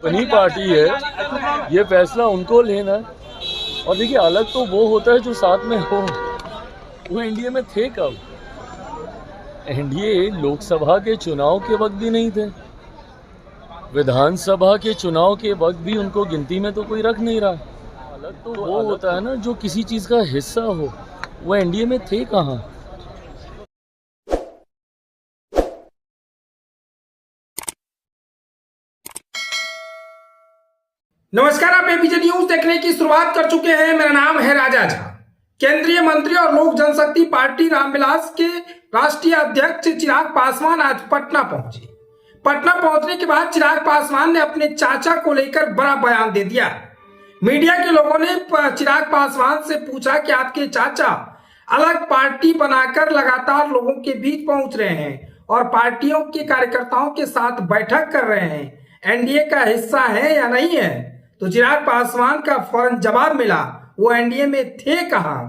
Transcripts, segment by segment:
अपनी पार्टी है, ये फैसला उनको लेना है। और देखिए, अलग तो वो होता है जो साथ में हो। वो एनडीए में थे कब? एनडीए लोकसभा के चुनाव के वक्त भी नहीं थे, विधानसभा के चुनाव के वक्त भी उनको गिनती में तो कोई रख नहीं रहा। अलग तो वो होता है ना जो किसी चीज़ का हिस्सा हो। वो एनडीए में थे कहाँ? नमस्कार, आप एपीजे न्यूज देखने की शुरुआत कर चुके हैं। मेरा नाम है राजा झा। केंद्रीय मंत्री और लोक जनशक्ति पार्टी रामविलास के राष्ट्रीय अध्यक्ष चिराग पासवान आज पटना पहुंचे। पटना पहुंचने के बाद चिराग पासवान ने अपने चाचा को लेकर बड़ा बयान दे दिया। मीडिया के लोगों ने चिराग पासवान से पूछा कि आपके चाचा अलग पार्टी बनाकर लगातार लोगों के बीच पहुंच रहे हैं और पार्टियों के कार्यकर्ताओं के साथ बैठक कर रहे हैं, एनडीए का हिस्सा है या नहीं है? तो चिराग पासवान का फौरन जवाब मिला, वो एनडीए में थे कहां,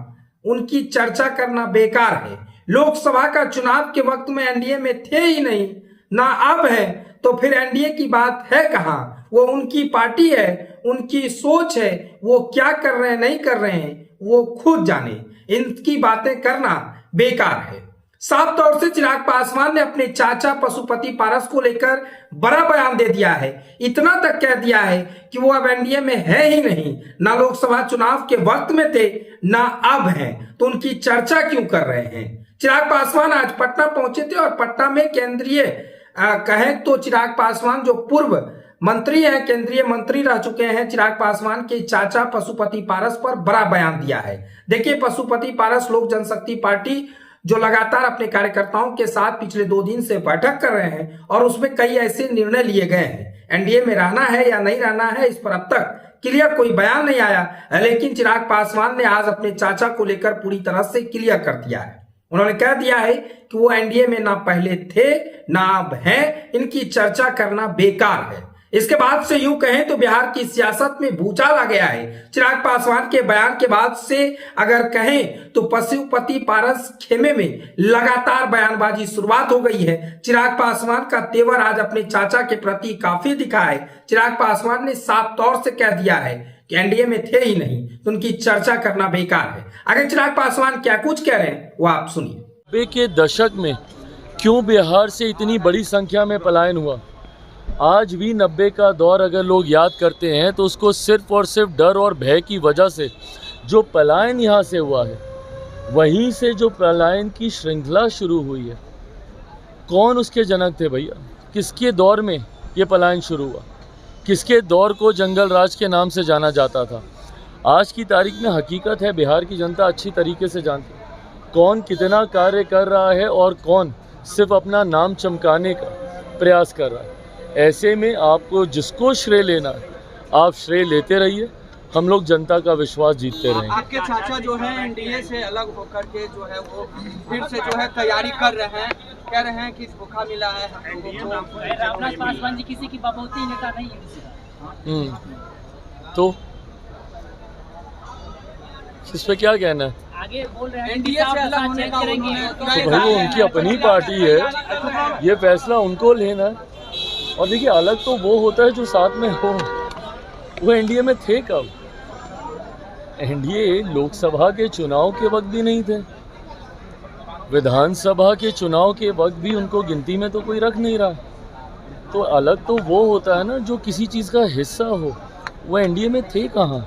उनकी चर्चा करना बेकार है। लोकसभा का चुनाव के वक्त में एनडीए में थे ही नहीं, ना अब है, तो फिर एनडीए की बात है कहां? वो उनकी पार्टी है, उनकी सोच है, वो क्या कर रहे हैं नहीं कर रहे हैं वो खुद जाने। इनकी बातें करना बेकार है। साफ तौर से चिराग पासवान ने अपने चाचा पशुपति पारस को लेकर बड़ा बयान दे दिया है। इतना तक कह दिया है कि वो अब एनडीए में है ही नहीं, ना लोकसभा चुनाव के वक्त में थे, ना अब हैं, तो उनकी चर्चा क्यों कर रहे हैं? चिराग पासवान आज पटना पहुंचे थे और पटना में केंद्रीय कहें तो चिराग पासवान जो पूर्व मंत्री हैं, केंद्रीय मंत्री रह चुके हैं, चिराग पासवान के चाचा पशुपति पारस पर बड़ा बयान दिया है। देखिए, पशुपति पारस लोक जनशक्ति पार्टी जो लगातार अपने कार्यकर्ताओं के साथ पिछले 2 दिन से बैठक कर रहे हैं और उसमें कई ऐसे निर्णय लिए गए हैं। एनडीए में रहना है या नहीं रहना है, इस पर अब तक क्लियर कोई बयान नहीं आया, लेकिन चिराग पासवान ने आज अपने चाचा को लेकर पूरी तरह से क्लियर कर दिया है। उन्होंने कह दिया है कि वो एनडीए में ना पहले थे ना अब हैं, इनकी चर्चा करना बेकार है। इसके बाद से यूं कहें तो बिहार की सियासत में भूचाल आ गया है। चिराग पासवान के बयान के बाद से अगर कहें तो पशुपति पारस खेमे में लगातार बयानबाजी शुरुआत हो गई है। चिराग पासवान का तेवर आज अपने चाचा के प्रति काफी दिखा है। चिराग पासवान ने साफ तौर से कह दिया है कि एनडीए में थे ही नहीं, तो उनकी चर्चा करना बेकार है। अगर चिराग पासवान क्या कुछ कह रहे हैं वो आप सुनिए। 90 के दशक में क्यों बिहार से इतनी बड़ी संख्या में पलायन हुआ? आज भी 90 का दौर अगर लोग याद करते हैं तो उसको सिर्फ और सिर्फ डर और भय की वजह से जो पलायन यहाँ से हुआ है, वहीं से जो पलायन की श्रृंखला शुरू हुई है। कौन उसके जनक थे भैया? किसके दौर में ये पलायन शुरू हुआ? किसके दौर को जंगल राज के नाम से जाना जाता था? आज की तारीख में हकीकत है, बिहार की जनता अच्छी तरीके से जानती है कौन कितना कार्य कर रहा है और कौन सिर्फ अपना नाम चमकाने का प्रयास कर रहा है। ऐसे में आपको जिसको श्रेय लेना है आप श्रेय लेते रहिए, हम लोग जनता का विश्वास जीतते रहेंगे। आपके चाचा जो है एनडीए से अलग होकर के जो है वो फिर से जो है तैयारी कर रहे हैं, कह रहे हैं कि धोखा मिला है हम लोगों को। रामविलास पासवान जी किसी की बबौती नेता नहीं है। तो इस पे क्या कहना है? आगे बोल रहे हैं एनडीए से अलग होने का तो भाई वो उनकी अपनी पार्टी है, ये फैसला उनको लेना है। और देखिए, अलग तो वो होता है जो साथ में हो। वो एनडीए में थे कब? एनडीए लोकसभा के चुनाव के वक्त भी नहीं थे, विधानसभा के चुनाव के वक्त भी उनको गिनती में तो कोई रख नहीं रहा। तो अलग तो वो होता है ना जो किसी चीज़ का हिस्सा हो। वो एनडीए में थे कहाँ?